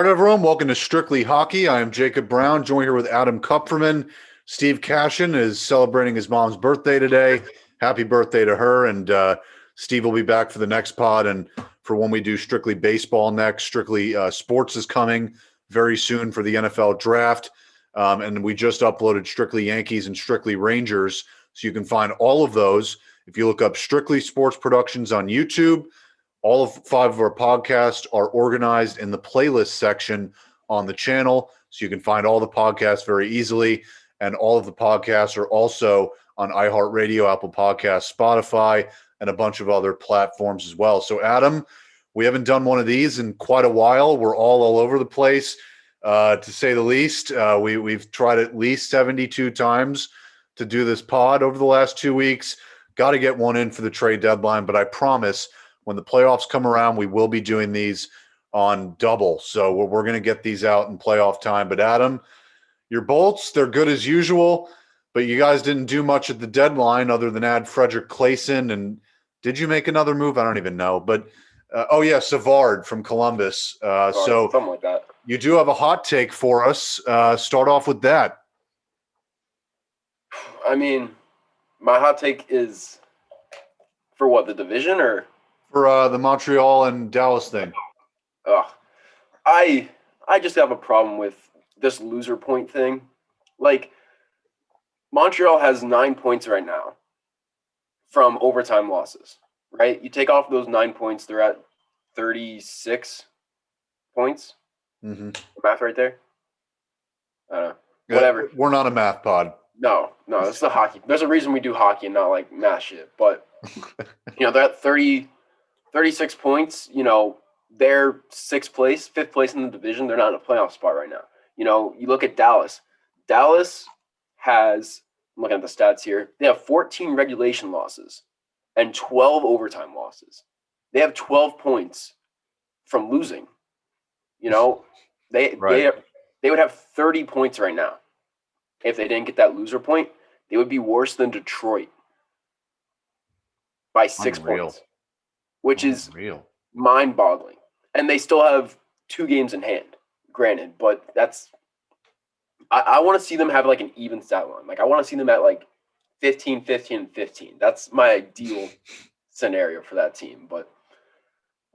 All right, everyone, welcome to Strictly Hockey. I am Jacob Brown, joined here with Adam Kupferman. Steve Cashin is celebrating his mom's birthday today. Happy birthday to her. And Steve will be back for the next pod. And for when we do Strictly Baseball next, Strictly Sports is coming very soon for the NFL draft. And we just uploaded Strictly Yankees and Strictly Rangers. So you can find all of those if you look up Strictly Sports Productions on YouTube. All of 5 of our podcasts are organized in the playlist section on the channel, so you can find all the podcasts very easily. And all of the podcasts are also on iHeartRadio, Apple Podcasts, Spotify, and a bunch of other platforms as well. So, Adam, we haven't done one of these in quite a while. We're all over the place, to say the least. We've tried at least 72 times to do this pod over the last 2 weeks. Got to get one in for the trade deadline, but I promise – when the playoffs come around, we will be doing these on double. So we're going to get these out in playoff time. But Adam, your Bolts, they're good as usual, but you guys didn't do much at the deadline other than add Frederick Claesson. And did you make another move? I don't even know. But, Savard from Columbus. So something like that. You do have a hot take for us. Start off with that. I mean, my hot take is for what, the division or – for the Montreal and Dallas thing? I just have a problem with this loser point thing. Like, Montreal has 9 points right now from overtime losses, right? You take off those 9 points, they're at 36 points. Mm-hmm. Math right there? I don't know. Whatever. We're not a math pod. No, it's the hockey. There's a reason we do hockey and not, like, math shit. But, they're at 36 points, they're fifth place in the division. They're not in a playoff spot right now. You look at Dallas. Dallas has, I'm looking at the stats here, they have 14 regulation losses and 12 overtime losses. They have 12 points from losing. They would have 30 points right now. If they didn't get that loser point, they would be worse than Detroit by 6 points. Which is mind-boggling. And they still have 2 games in hand, granted. But I want to see them have, like, an even stat line. Like, I want to see them at, like, 15, 15, and 15. That's my ideal scenario for that team. But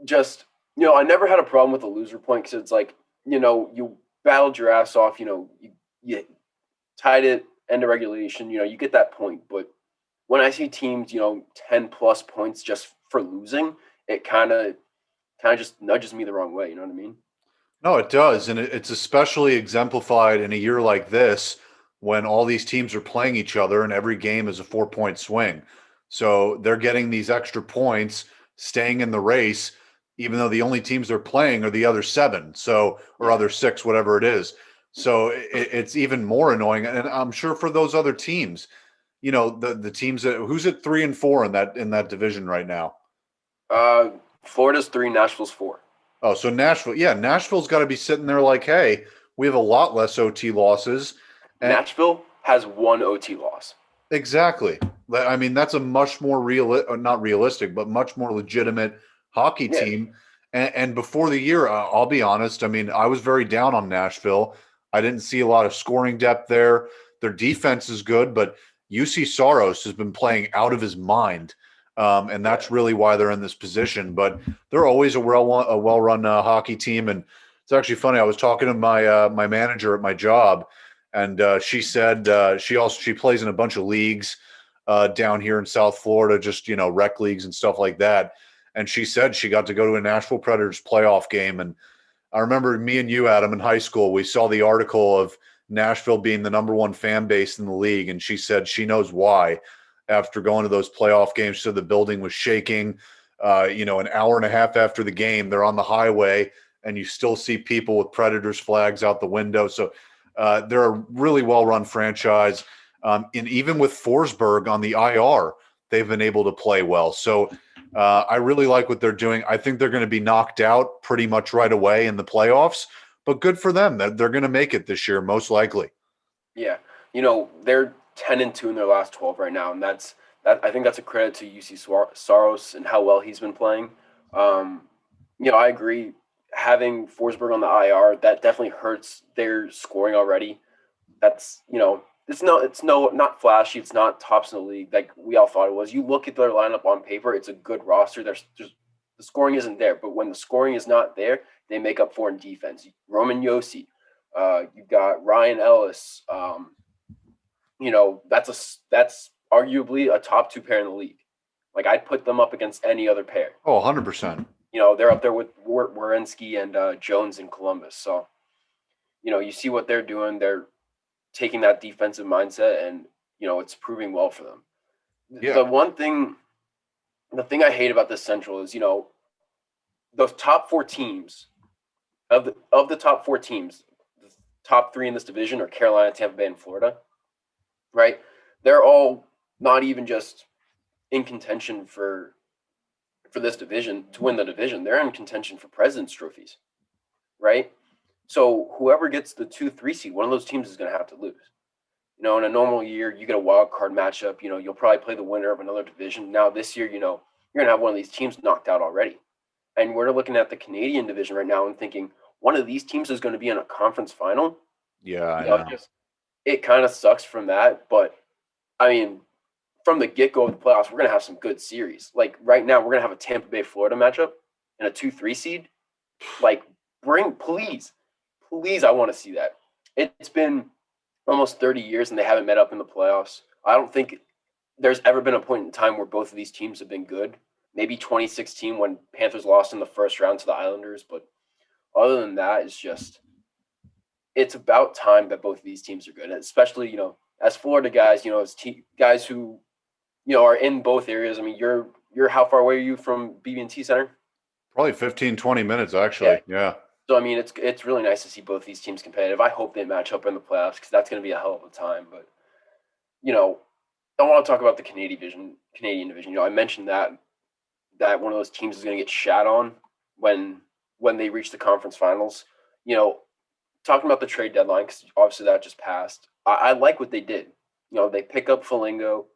just, I never had a problem with the loser point because it's like, you battled your ass off. You tied it, end of regulation. You get that point. But when I see teams, 10-plus points just for losing, it kind of just nudges me the wrong way. You know what I mean? No, it does. And it's especially exemplified in a year like this when all these teams are playing each other and every game is a 4-point swing. So they're getting these extra points, staying in the race, even though the only teams they're playing are the other 7, or other 6, whatever it is. So it's even more annoying. And I'm sure for those other teams, the teams who's at 3 and 4 in that division right now? Florida's 3, Nashville's 4. Oh, so Nashville's got to be sitting there like, hey, we have a lot less OT losses. Nashville has 1 OT loss. Exactly. I mean, that's a much more not realistic, but much more legitimate hockey team. And before the year, I'll be honest, I mean, I was very down on Nashville. I didn't see a lot of scoring depth there. Their defense is good, but UC Saros has been playing out of his mind. And that's really why they're in this position. But they're always a well-run hockey team. And it's actually funny. I was talking to my manager at my job, and she said she plays in a bunch of leagues down here in South Florida, just rec leagues and stuff like that. And she said she got to go to a Nashville Predators playoff game. And I remember me and you, Adam, in high school, we saw the article of Nashville being the number 1 fan base in the league, and she said she knows why. After going to those playoff games, so the building was shaking. An hour and a half after the game, they're on the highway, and you still see people with Predators flags out the window. So they're a really well-run franchise. And even with Forsberg on the IR, they've been able to play well. So I really like what they're doing. I think they're going to be knocked out pretty much right away in the playoffs, but good for them. They're going to make it this year, most likely. Yeah. They're 10-2 in their last 12 right now, and I think that's a credit to UC Saros and how well he's been playing. I agree. having Forsberg on the IR, that definitely hurts their scoring already. That's, it's not flashy. It's not tops in the league like we all thought it was. You look at their lineup on paper, it's a good roster. There's the scoring isn't there, but when the scoring is not there, they make up for in defense. Roman Yossi, you've got Ryan Ellis. That's arguably a top 2 pair in the league. Like, I'd put them up against any other pair. Oh, 100%. They're up there with Werenski and Jones in Columbus. So, you see what they're doing. They're taking that defensive mindset, and, it's proving well for them. Yeah. The thing I hate about this Central is, those top 4 teams, of the top 4 teams, the top 3 in this division are Carolina, Tampa Bay, and Florida, right? They're all not even just in contention for this division to win the division. They're in contention for President's trophies, right? So whoever gets the 2-3 seed, one of those teams is going to have to lose. In a normal year, you get a wild card matchup. You'll probably play the winner of another division. Now this year, you're going to have one of these teams knocked out already. And we're looking at the Canadian division right now and thinking one of these teams is going to be in a conference final. Yeah, I know. It kind of sucks from that. But, I mean, from the get-go of the playoffs, we're going to have some good series. Like, right now, we're going to have a Tampa Bay, Florida matchup and a 2-3 seed. Like, please, I want to see that. It's been almost 30 years and they haven't met up in the playoffs. I don't think there's ever been a point in time where both of these teams have been good. Maybe 2016 when Panthers lost in the first round to the Islanders. But other than that, it's about time that both of these teams are good. And especially, as Florida guys, as guys who, are in both areas. I mean, you're how far away are you from BB&T Center? Probably 15, 20 minutes, actually. Yeah. So, I mean, it's really nice to see both these teams competitive. I hope they match up in the playoffs because that's going to be a hell of a time. But, I want to talk about the Canadian division. I mentioned that one of those teams is going to get shat on when they reach the conference finals. Talking about the trade deadline, because obviously that just passed. I like what they did. They pick up Foligno.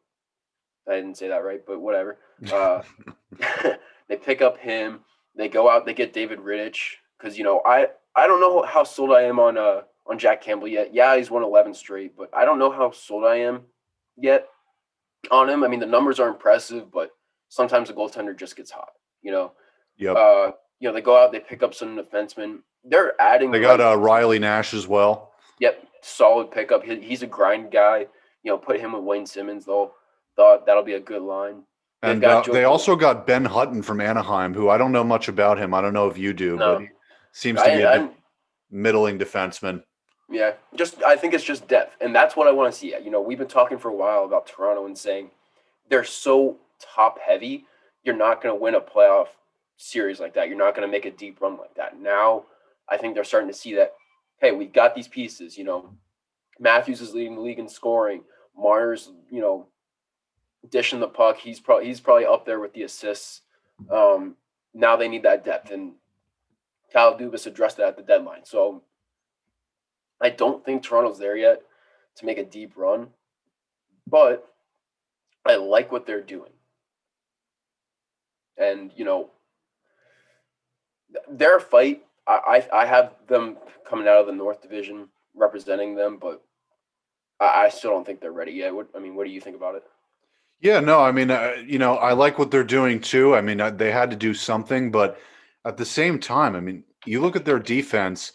I didn't say that right, but whatever. They pick up him. They go out. They get David Rittich because I don't know how sold I am on Jack Campbell yet. Yeah, he's won 11 straight, but I don't know how sold I am yet on him. I mean, the numbers are impressive, but sometimes the goaltender just gets hot. Yep. They go out. They pick up some defensemen. They're adding. They got Riley Nash as well. Yep, solid pickup. He's a grind guy. Put him with Wayne Simmons though. Thought that'll be a good line. And they also got Ben Hutton from Anaheim, who I don't know much about him. I don't know if you do, but he seems to be a middling defenseman. Yeah, I think it's just depth, and that's what I want to see. We've been talking for a while about Toronto and saying they're so top heavy. You're not going to win a playoff series like that. You're not going to make a deep run like that. Now, I think they're starting to see that. Hey, we've got these pieces. Matthews is leading the league in scoring. Marner's, dishing the puck. He's probably up there with the assists. Now they need that depth, and Kyle Dubas addressed that at the deadline. So I don't think Toronto's there yet to make a deep run, but I like what they're doing. And their fight. I have them coming out of the North Division representing them, but I still don't think they're ready yet. What do you think about it? Yeah, no, I mean, I like what they're doing too. I mean, they had to do something, but at the same time, I mean, you look at their defense,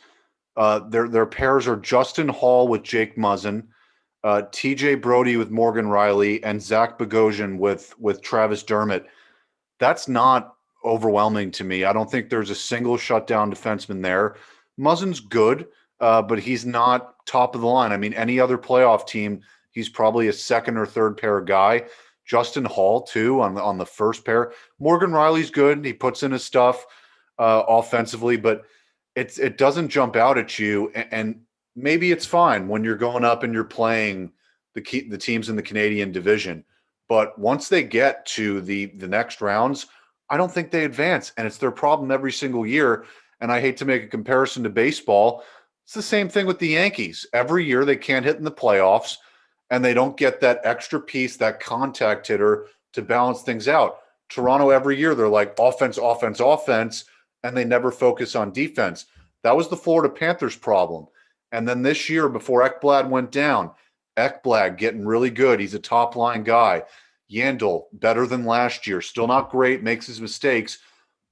their pairs are Justin Hall with Jake Muzzin, TJ Brody with Morgan Riley, and Zach Bogosian with Travis Dermott. That's not overwhelming to me. I don't think there's a single shutdown defenseman there. Muzzin's good, but he's not top of the line. I mean, any other playoff team, he's probably a second or third pair guy. Justin Hall, too, on the first pair. Morgan Riley's good. He puts in his stuff offensively, but it doesn't jump out at you. And maybe it's fine when you're going up and you're playing the teams in the Canadian division. But once they get to the next rounds, I don't think they advance. And it's their problem every single year. And I hate to make a comparison to baseball. It's the same thing with the Yankees. Every year they can't hit in the playoffs. And they don't get that extra piece, that contact hitter to balance things out. Toronto every year, they're like offense. And and they never focus on defense. That was the Florida Panthers problem. And then this year, before Ekblad went down, Ekblad getting really good. He's a top line guy. Yandel, better than last year. Still not great, makes his mistakes,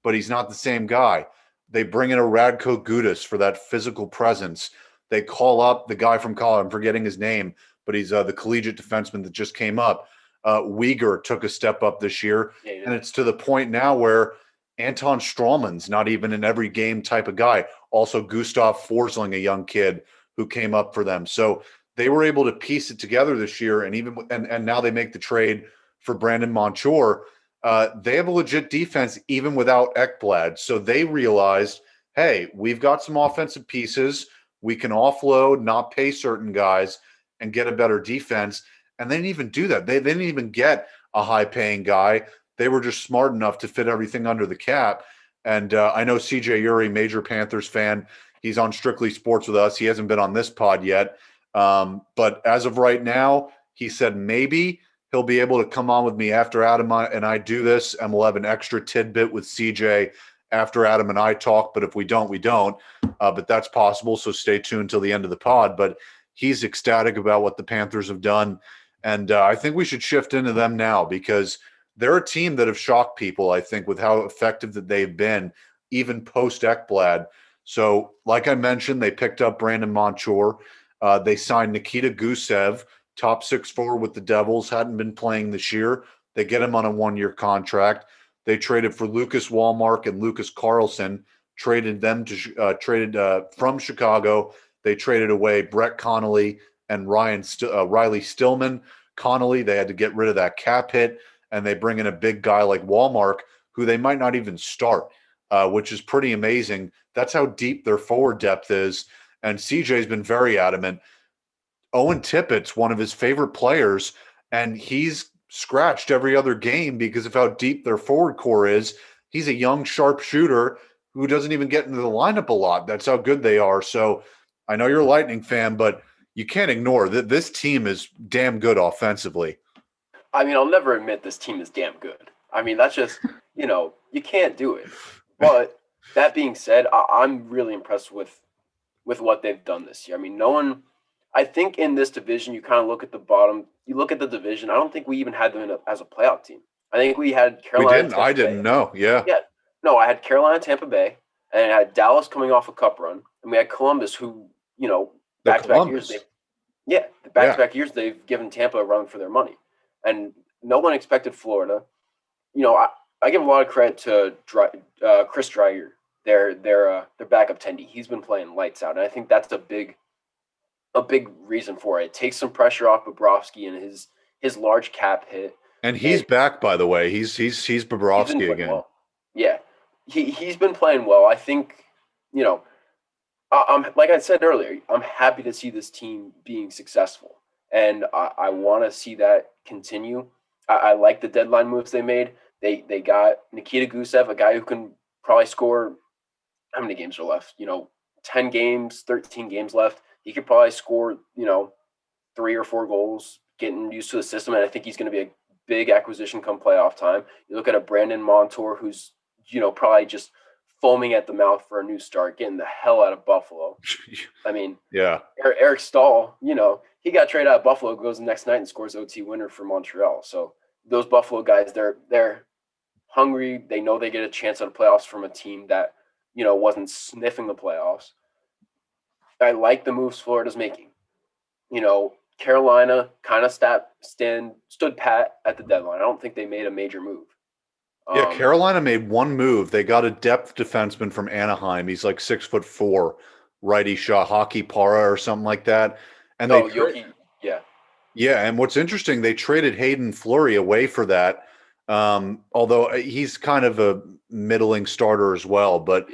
but he's not the same guy. They bring in a Radko Gudas for that physical presence. They call up the guy from college. I'm forgetting his name, but he's the collegiate defenseman that just came up. Uyghur took a step up this year, and it's to the point now where Anton Strawman's not even an every game type of guy. Also, Gustav Forsling, a young kid who came up for them. So they were able to piece it together this year, and now they make the trade for Brandon Montour. They have a legit defense even without Ekblad. So they realized, hey, we've got some offensive pieces. We can offload, not pay certain guys, and get a better defense. And they didn't even do that. They didn't even get a high-paying guy. They were just smart enough to fit everything under the cap. And I know CJ Uri, major Panthers fan. He's on Strictly Sports with us. He hasn't been on this pod yet. But as of right now, he said maybe he'll be able to come on with me after Adam and I do this, and we'll have an extra tidbit with CJ after Adam and I talk. But if we don't, we don't. But that's possible, so stay tuned till the end of the pod. But he's ecstatic about what the Panthers have done. And I think we should shift into them now because they're a team that have shocked people, I think, with how effective that they've been, even post-Ekblad. So, like I mentioned, they picked up Brandon Montour. They signed Nikita Gusev, top 6 forward with the Devils, hadn't been playing this year. They get him on a 1-year contract. They traded for Lucas Wallmark and Lucas Carlson, traded from Chicago. They traded away Brett Connolly and Riley Stillman. Connolly, they had to get rid of that cap hit, and they bring in a big guy like Wallmark, who they might not even start, which is pretty amazing. That's how deep their forward depth is. And CJ's been very adamant. Owen Tippett's one of his favorite players, and he's scratched every other game because of how deep their forward core is. He's a young, sharp shooter who doesn't even get into the lineup a lot. That's how good they are. So I know you're a Lightning fan, but you can't ignore that this team is damn good offensively. I mean, I'll never admit this team is damn good. I mean, that's just, you can't do it. But that being said, I'm really impressed with what they've done this year. I mean, I think in this division, you kind of look at the bottom, you look at the division. I don't think we even had them as a playoff team. I think we had Carolina. We didn't. I didn't know. Yeah. Yeah. No, I had Carolina, Tampa Bay, and I had Dallas coming off a cup run, and we had Columbus, who, back-to-back years, back-to-back years they've given Tampa a run for their money, and no one expected Florida. I give a lot of credit to Chris Dreyer, their backup tendy. He's been playing lights out, and I think that's a big reason for it. It takes some pressure off Bobrovsky and his large cap hit. And he's back, by the way. He's Bobrovsky again. Well. Yeah, he's been playing well. I think, I'm like I said earlier, I'm happy to see this team being successful, and I want to see that continue. I like the deadline moves they made. They got Nikita Gusev, a guy who can probably score. How many games are left? 10 games, 13 games left. He could probably score, 3 or 4 goals, getting used to the system, and I think he's going to be a big acquisition come playoff time. You look at a Brandon Montour who's, probably just foaming at the mouth for a new start, getting the hell out of Buffalo. I mean, yeah. Eric Stahl, he got traded out of Buffalo, goes the next night and scores OT winner for Montreal. So those Buffalo guys, they're hungry. They know they get a chance at the playoffs from a team that, wasn't sniffing the playoffs. I like the moves Florida's making. Carolina kind of stood pat at the deadline. I don't think they made a major move. Yeah, Carolina made one move. They got a depth defenseman from Anaheim. He's like 6'4", righty shot, hockey para or something like that. And and what's interesting, they traded Hayden Fleury away for that. Although he's kind of a middling starter as well. But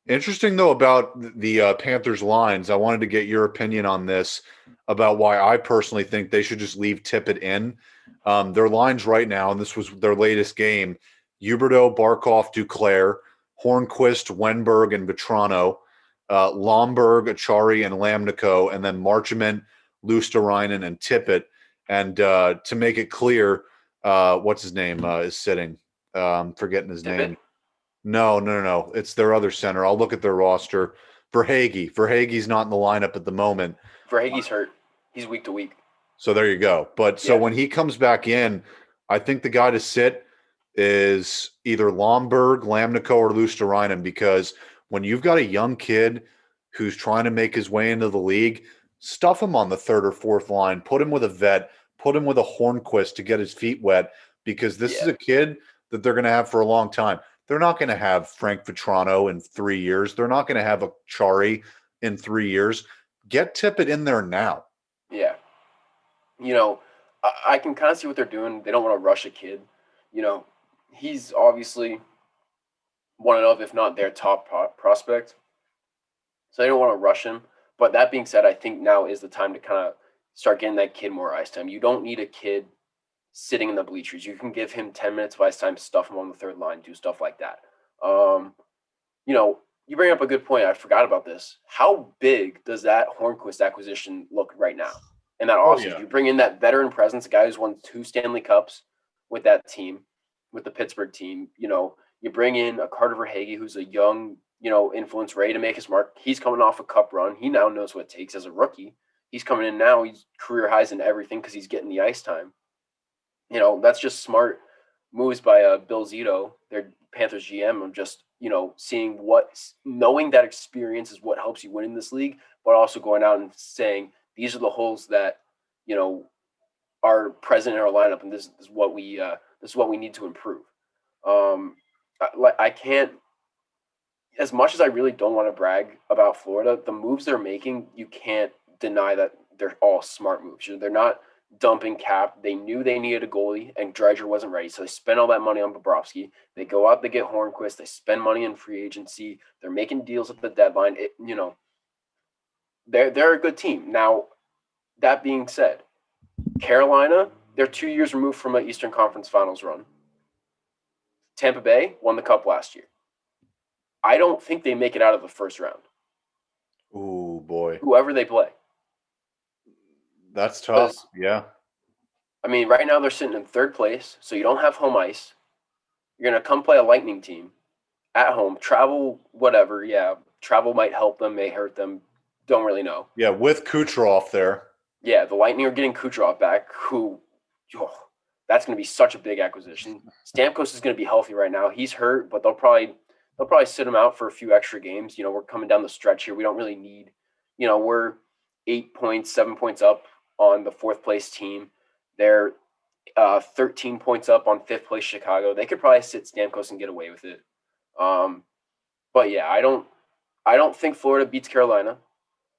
interesting though about the Panthers lines. I wanted to get your opinion on this about why I personally think they should just leave Tippett in. Their lines right now, and this was their latest game: Huberdeau, Barkov, Duclair, Hornquist, Wenberg, and Vetrano, Lomberg, Achari, and Lamnico, and then Marchment, Luosterainen, and Tippett. And to make it clear, what's his name is sitting. Forgetting his name. No. It's their other center. I'll look at their roster. Verhaeghe's not in the lineup at the moment. Verhaeghe's hurt. He's week to week. So there you go. But so when he comes back in, I think the guy to sit is either Lomberg, Lamnico, or Luosterainen, because when you've got a young kid who's trying to make his way into the league, stuff him on the third or fourth line, put him with a vet, put him with a Hornquist to get his feet wet, because this is a kid that they're going to have for a long time. They're not going to have Frank Vetrano in 3 years. They're not going to have a Chari in 3 years. Get Tippett in there now. Yeah. I can kind of see what they're doing. They don't want to rush a kid. He's obviously one of, if not their top prospect. So they don't want to rush him. But that being said, I think now is the time to kind of start getting that kid more ice time. You don't need a kid sitting in the bleachers. You can give him 10 minutes of ice time, stuff him on the third line, do stuff like that. You bring up a good point. I forgot about this. How big does that Hornquist acquisition look right now? And that offseason, you bring in that veteran presence, a guy who's won 2 Stanley Cups with that team, with the Pittsburgh team. You bring in a Carter Verhaeghe, who's a young, influence, ready to make his mark. He's coming off a cup run. He now knows what it takes as a rookie. He's coming in now. He's career highs in everything because he's getting the ice time. That's just smart moves by Bill Zito, their Panthers GM, of just, knowing that experience is what helps you win in this league, but also going out and saying, these are the holes that, are present in our lineup, and this is what we need to improve. I can't, as much as I really don't want to brag about Florida, the moves they're making, you can't deny that they're all smart moves. They're not dumping cap. They knew they needed a goalie, and Dreiger wasn't ready, so they spent all that money on Bobrovsky. They go out, they get Hornquist, they spend money in free agency. They're making deals at the deadline. They're a good team. Now, that being said, Carolina, they're 2 years removed from an Eastern Conference Finals run. Tampa Bay won the Cup last year. I don't think they make it out of the first round. Ooh, boy. Whoever they play. That's tough. Yeah. I mean, right now they're sitting in third place, so you don't have home ice. You're going to come play a Lightning team at home, travel, whatever. Yeah, travel might help them, may hurt them. Don't really know. Yeah, with Kucherov there. Yeah, the Lightning are getting Kucherov back, that's going to be such a big acquisition. Stamkos is going to be healthy right now. He's hurt, but they'll probably sit him out for a few extra games. We're coming down the stretch here. We don't really need, we're 8 points, 7 points up on the fourth place team. They're 13 points up on fifth place Chicago. They could probably sit Stamkos and get away with it. But yeah, I don't think Florida beats Carolina.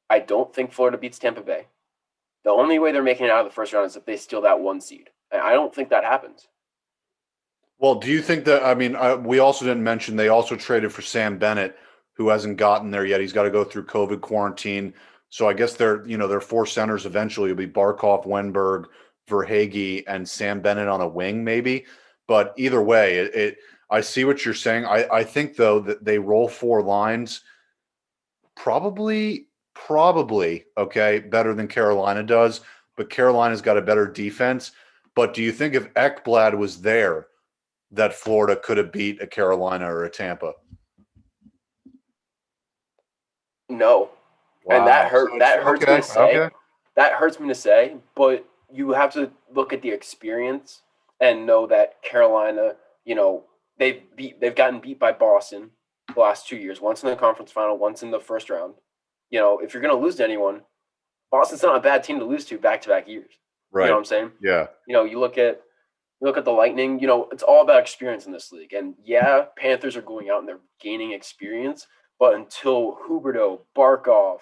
I don't think Florida beats Tampa Bay. The only way they're making it out of the first round is if they steal that 1 seed. And I don't think that happens. Well, do you think that, we also didn't mention they also traded for Sam Bennett, who hasn't gotten there yet. He's got to go through COVID quarantine. So I guess their 4 centers eventually will be Barkov, Wenberg, Verhaeghe, and Sam Bennett on a wing maybe. But either way, I see what you're saying. I think, though, that they roll 4 lines probably, okay, better than Carolina does. But Carolina's got a better defense. But do you think if Ekblad was there, that Florida could have beat a Carolina or a Tampa? No. Wow. And that hurts me to say. Okay. That hurts me to say, but you have to look at the experience and know that Carolina, they've gotten beat by Boston the last 2 years, once in the conference final, once in the first round. If you're going to lose to anyone, Boston's not a bad team to lose to back-to-back years. Right. You know what I'm saying? Yeah. You look at the Lightning, it's all about experience in this league. And yeah, Panthers are going out and they're gaining experience, but until Huberdeau, Barkov,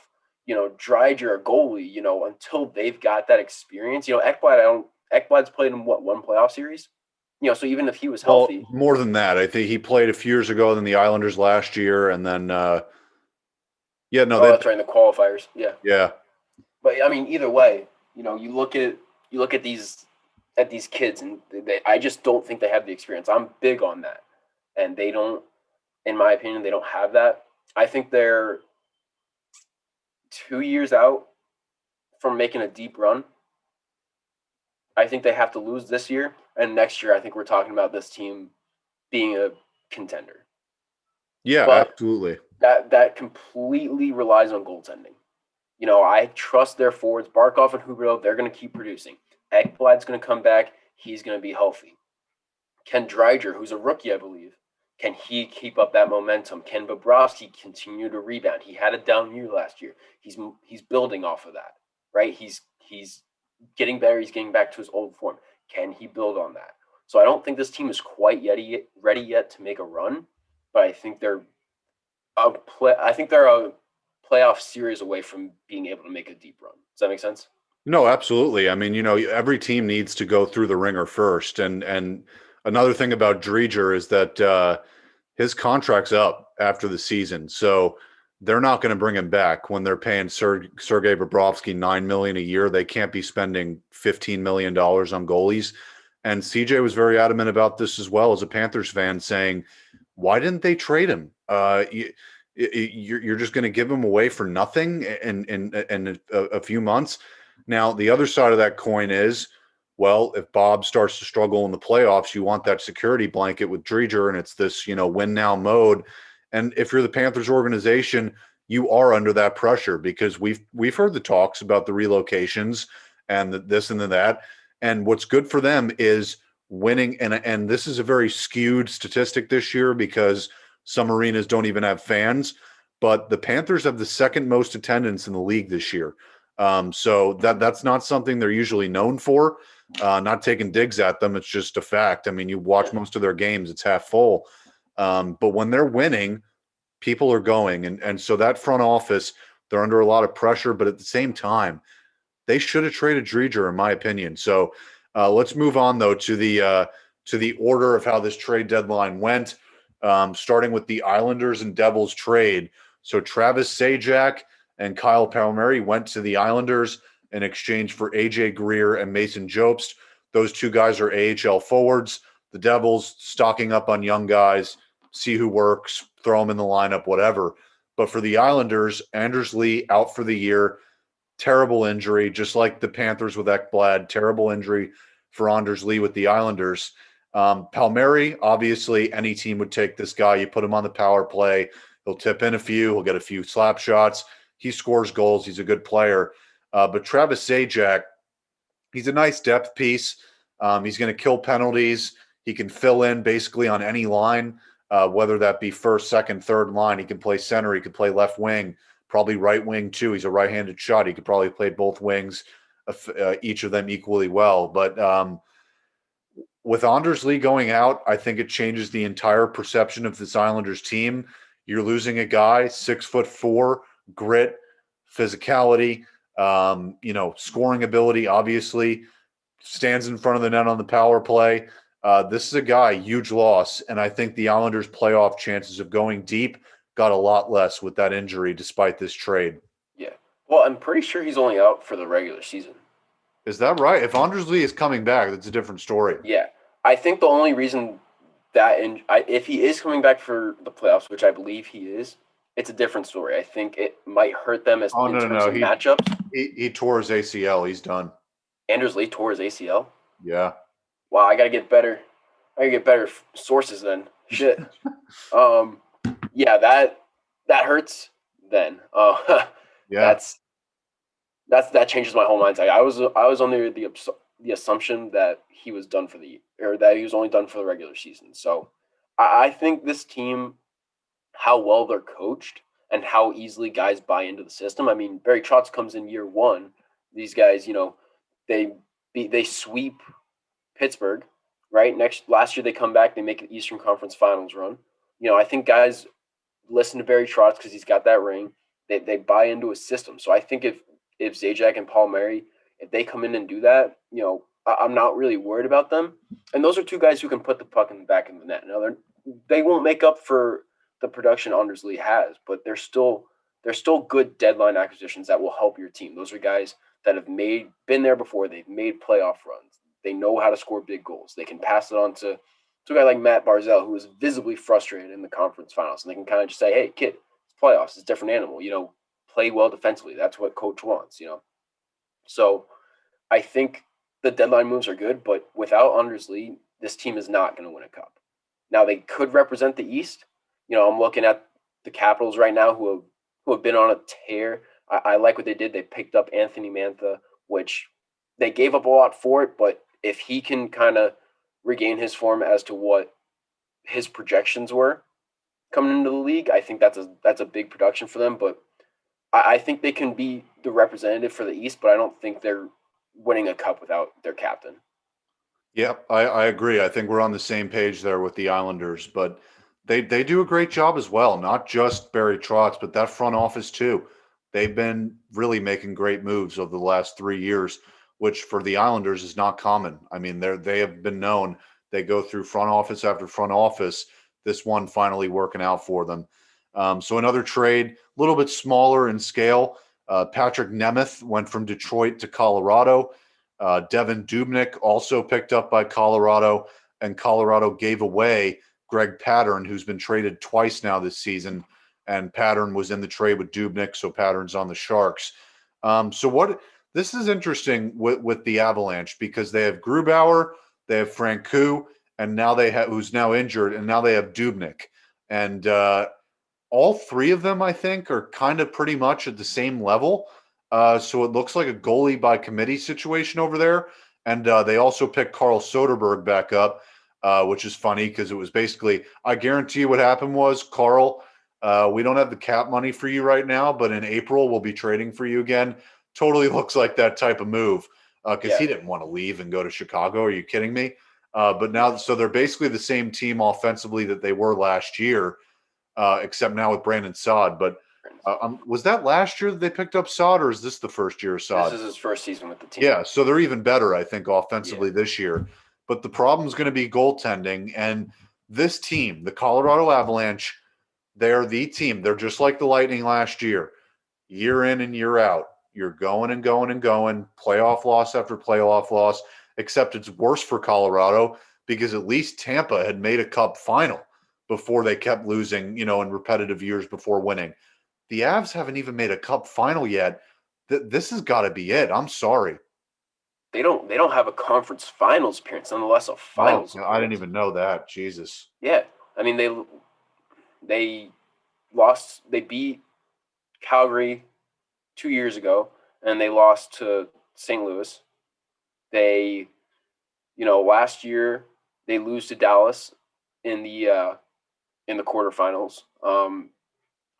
Dreiger, a goalie, until they've got that experience, Ekblad's played in one playoff series? So even if he was healthy. Well, more than that, I think he played a few years ago than the Islanders last year. And then, that's right, in the qualifiers. Yeah. Yeah. But I mean, either way, you look at these kids, and I just don't think they have the experience. I'm big on that, and they don't. In my opinion, they don't have that. I think they're 2 years out from making a deep run. I think they have to lose this year, and next year, I think we're talking about this team being a contender. Yeah, but absolutely. that completely relies on goaltending. I trust their forwards, Barkov and Huberdeau. They're going to keep producing. Ekblad's going to come back. He's going to be healthy. Ken Dreiger, who's a rookie, I believe, can he keep up that momentum? Can Bobrovsky continue to rebound? He had a down year last year. He's building off of that, right? He's getting better. He's getting back to his old form. Can he build on that? So I don't think this team is quite ready yet to make a run, but I think they're a playoff series away from being able to make a deep run. Does that make sense? No, absolutely. I mean, every team needs to go through the ringer first. And another thing about Dreger is that his contract's up after the season. So they're not going to bring him back when they're paying Sergei Bobrovsky $9 million a year. They can't be spending $15 million on goalies. And CJ was very adamant about this as well as a Panthers fan, saying, why didn't they trade him? You're just going to give him away for nothing in a few months. Now, the other side of that coin is, well, if Bob starts to struggle in the playoffs, you want that security blanket with Dreger, and it's this, win now mode. And if you're the Panthers organization, you are under that pressure because we've heard the talks about the relocations and this and that. And what's good for them is winning. And this is a very skewed statistic this year because some arenas don't even have fans. But the Panthers have the second most attendance in the league this year. So that's not something they're usually known for. Not taking digs at them. It's just a fact. I mean, you watch most of their games, it's half full. But when they're winning, people are going. And so that front office, they're under a lot of pressure, but at the same time, they should have traded Dreger, in my opinion. So let's move on though to the order of how this trade deadline went, starting with the Islanders and Devils trade. So Travis Zajac and Kyle Palmieri went to the Islanders in exchange for AJ Greer and Mason Jobst. Those two guys are AHL forwards. The Devils stocking up on young guys, see who works, throw them in the lineup, whatever. But for the Islanders, Anders Lee out for the year. Terrible injury, just like the Panthers with Ekblad. Terrible injury for Anders Lee with the Islanders. Palmieri, obviously, any team would take this guy. You put him on the power play, he'll tip in a few, he'll get a few slap shots. He scores goals. He's a good player. But Travis Zajac, he's a nice depth piece. He's going to kill penalties. He can fill in basically on any line, whether that be first, second, third line. He can play center. He can play left wing, probably right wing too. He's a right-handed shot. He could probably play both wings, each of them equally well. But with Anders Lee going out, I think it changes the entire perception of this Islanders team. You're losing a guy, 6'4", grit, physicality, scoring ability, obviously, stands in front of the net on the power play. This is a guy, huge loss, and I think the Islanders' playoff chances of going deep got a lot less with that injury despite this trade. Yeah. Well, I'm pretty sure he's only out for the regular season. Is that right? If Anders Lee is coming back, that's a different story. Yeah. I think the only reason that if he is coming back for the playoffs, which I believe he is, it's a different story. I think it might hurt them in terms of matchups. He tore his ACL. He's done. Anders Lee tore his ACL? Yeah. Wow, I got to get better. I got to get better sources then. Shit. Yeah, that hurts then. Yeah. That changes my whole mindset. I was under the assumption that he was done that he was only done for the regular season. So I think this team, how well they're coached and how easily guys buy into the system. I mean, Barry Trotz comes in year one. These guys, they sweep Pittsburgh, right? Last year they come back, they make an Eastern Conference Finals run. I think guys listen to Barry Trotz because he's got that ring. They buy into his system. So I think if Zajac and Palmieri, if they come in and do that, I'm not really worried about them. And those are two guys who can put the puck in the back of the net. Now they won't make up for the production Anders Lee has, but they're still good deadline acquisitions that will help your team. Those are guys that have been there before. They've made playoff runs. They know how to score big goals. They can pass it on to a guy like Matt Barzal, who was visibly frustrated in the conference finals. And they can kind of just say, hey, kid, it's playoffs. It's a different animal. Play well defensively. That's what coach wants, So I think the deadline moves are good, but without Anders Lee, this team is not going to win a cup. Now, they could represent the East. I'm looking at the Capitals right now who have been on a tear. I like what they did. They picked up Anthony Mantha, which they gave up a lot for it, but if he can kind of regain his form as to what his projections were coming into the league, I think that's a big production for them. But I think they can be the representative for the East, but I don't think they're winning a cup without their captain. Yep, I agree. I think we're on the same page there with the Islanders, but they do a great job as well. Not just Barry Trotz, but that front office too. They've been really making great moves over the last 3 years, which for the Islanders is not common. I mean, they have been known. They go through front office after front office. This one finally working out for them. So another trade, a little bit smaller in scale. Patrick Nemeth went from Detroit to Colorado. Devin Dubnyk also picked up by Colorado, and Colorado gave away Greg Pattern, who's been traded twice now this season. And Pattern was in the trade with Dubnyk, so Pattern's on the Sharks. This is interesting with the Avalanche because they have Grubauer, they have Francouz, and now they have who's now injured, and now they have Dubnyk. And all three of them, I think, are kind of pretty much at the same level. So it looks like a goalie by committee situation over there. And they also picked Carl Soderberg back up, which is funny because it was basically, I guarantee you what happened was, Carl, we don't have the cap money for you right now, but in April we'll be trading for you again. Totally looks like that type of move because he didn't want to leave and go to Chicago. Are you kidding me? But now, so they're basically the same team offensively that they were last year, except now with Brandon Saad. But was that last year that they picked up Saad, or is this the first year of Saad? This is his first season with the team. Yeah, so they're even better, I think, offensively this year. But the problem is going to be goaltending. And this team, the Colorado Avalanche, they're the team. They're just like the Lightning last year. Year in and year out, you're going and going and going, playoff loss after playoff loss, except it's worse for Colorado because at least Tampa had made a cup final before they kept losing, in repetitive years before winning. The Avs haven't even made a cup final yet. This has got to be it. I'm sorry. They don't have a conference finals appearance, nonetheless a finals. I didn't even know that. Jesus. Yeah, I mean they lost. They beat Calgary 2 years ago, and they lost to St. Louis. They, last year they lose to Dallas in the quarterfinals.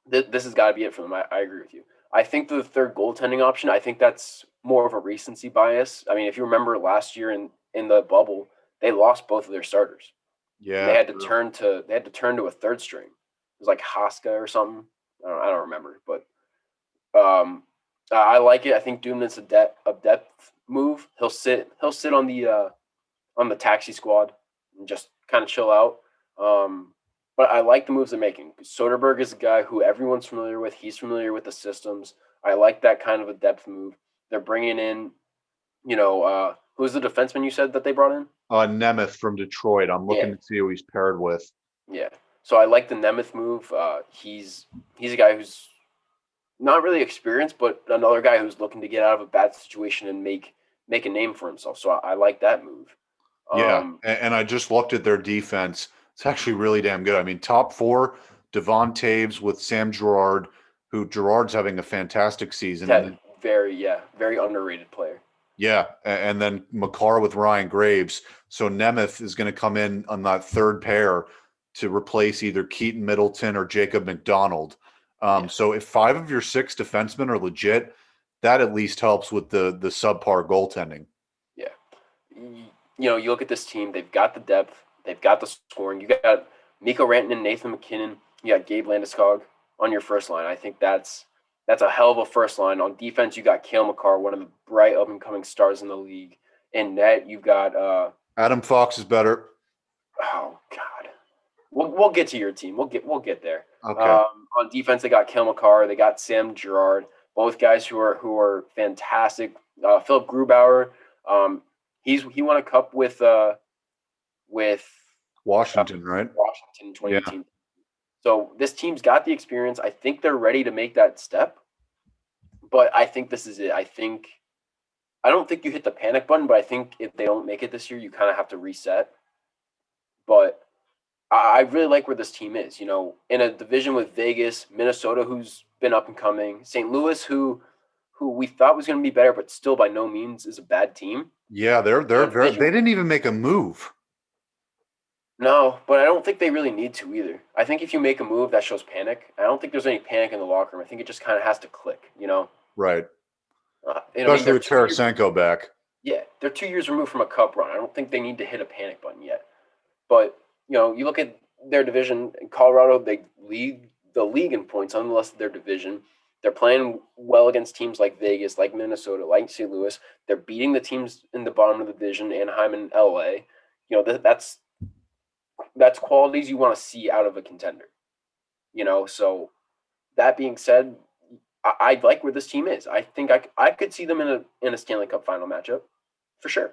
This has got to be it for them. I agree with you. I think the third goaltending option, I think that's more of a recency bias. I mean, if you remember last year in the bubble, they lost both of their starters. Yeah, they had to turn to a third string. It was like Haska or something. I don't remember, but I like it. I think Dumnit's a depth move. He'll sit on the taxi squad and just kind of chill out. But I like the moves they're making. Soderberg is a guy who everyone's familiar with. He's familiar with the systems. I like that kind of a depth move. They're bringing in, who's the defenseman you said that they brought in? Nemeth from Detroit. I'm looking to see who he's paired with. Yeah. So I like the Nemeth move. He's a guy who's not really experienced, but another guy who's looking to get out of a bad situation and make a name for himself. So I like that move. Yeah, and I just looked at their defense. It's actually really damn good. I mean, top four, Devon Taves with Sam Girard, who Girard's having a fantastic season. Very underrated player. Yeah, and then Makar with Ryan Graves. So Nemeth is going to come in on that third pair to replace either Keaton Middleton or Jacob McDonald. So if 5 of your 6 defensemen are legit, that at least helps with the subpar goaltending. Yeah. You look at this team, they've got the depth, they've got the scoring. You got Mikko Rantanen, Nathan McKinnon, you got Gabe Landeskog on your first line. I think that's a hell of a first line. On defense, you got Cale Makar, one of the bright up-and-coming stars in the league. In net, you've got Adam Fox is better. Oh God. We'll get to your team. We'll get there. Okay. On defense, they got Cale Makar, they got Sam Girard, both guys who are fantastic. Philip Grubauer, he won a cup with Washington, right? Washington in 2018. Yeah. So this team's got the experience. I think they're ready to make that step. But I think this is it. I don't think you hit the panic button, but I think if they don't make it this year, you kind of have to reset. But I really like where this team is. In a division with Vegas, Minnesota, who's been up and coming, St. Louis, who we thought was going to be better, but still by no means is a bad team. Yeah, they're very. They didn't even make a move. No, but I don't think they really need to either. I think if you make a move, that shows panic. I don't think there's any panic in the locker room. I think it just kind of has to click. Right. Especially with Tarasenko back. Yeah, they're 2 years removed from a cup run. I don't think they need to hit a panic button yet. But you look at their division. In Colorado, they lead the league in points, unless their division. They're playing well against teams like Vegas, like Minnesota, like St. Louis. They're beating the teams in the bottom of the division, Anaheim and LA. That's qualities you want to see out of a contender. So that being said, I like where this team is. I think I could see them in a Stanley Cup final matchup for sure.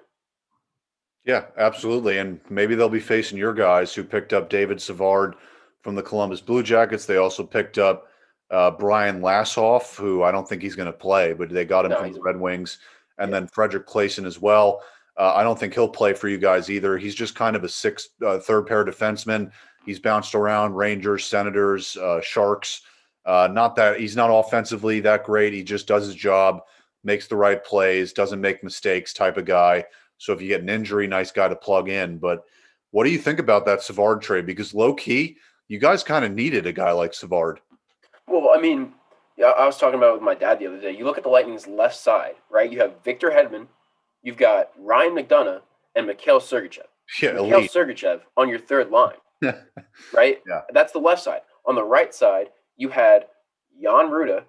Yeah, absolutely. And maybe they'll be facing your guys who picked up David Savard from the Columbus Blue Jackets. They also picked up Brian Lashoff, who I don't think he's going to play, but they got him from the Red Wings. And then Frederick Claesson as well. I don't think he'll play for you guys either. He's just kind of a third pair defenseman. He's bounced around Rangers, Senators, Sharks. He's not offensively that great. He just does his job, makes the right plays, doesn't make mistakes type of guy. So if you get an injury, nice guy to plug in. But what do you think about that Savard trade? Because low key, you guys kind of needed a guy like Savard. Well, I mean, I was talking about it with my dad the other day. You look at the Lightning's left side, right? You have Victor Hedman, you've got Ryan McDonough, and Mikhail Sergachev. Yeah, Mikhail Sergachev on your third line, right? Yeah. That's the left side. On the right side, you had Jan Ruda,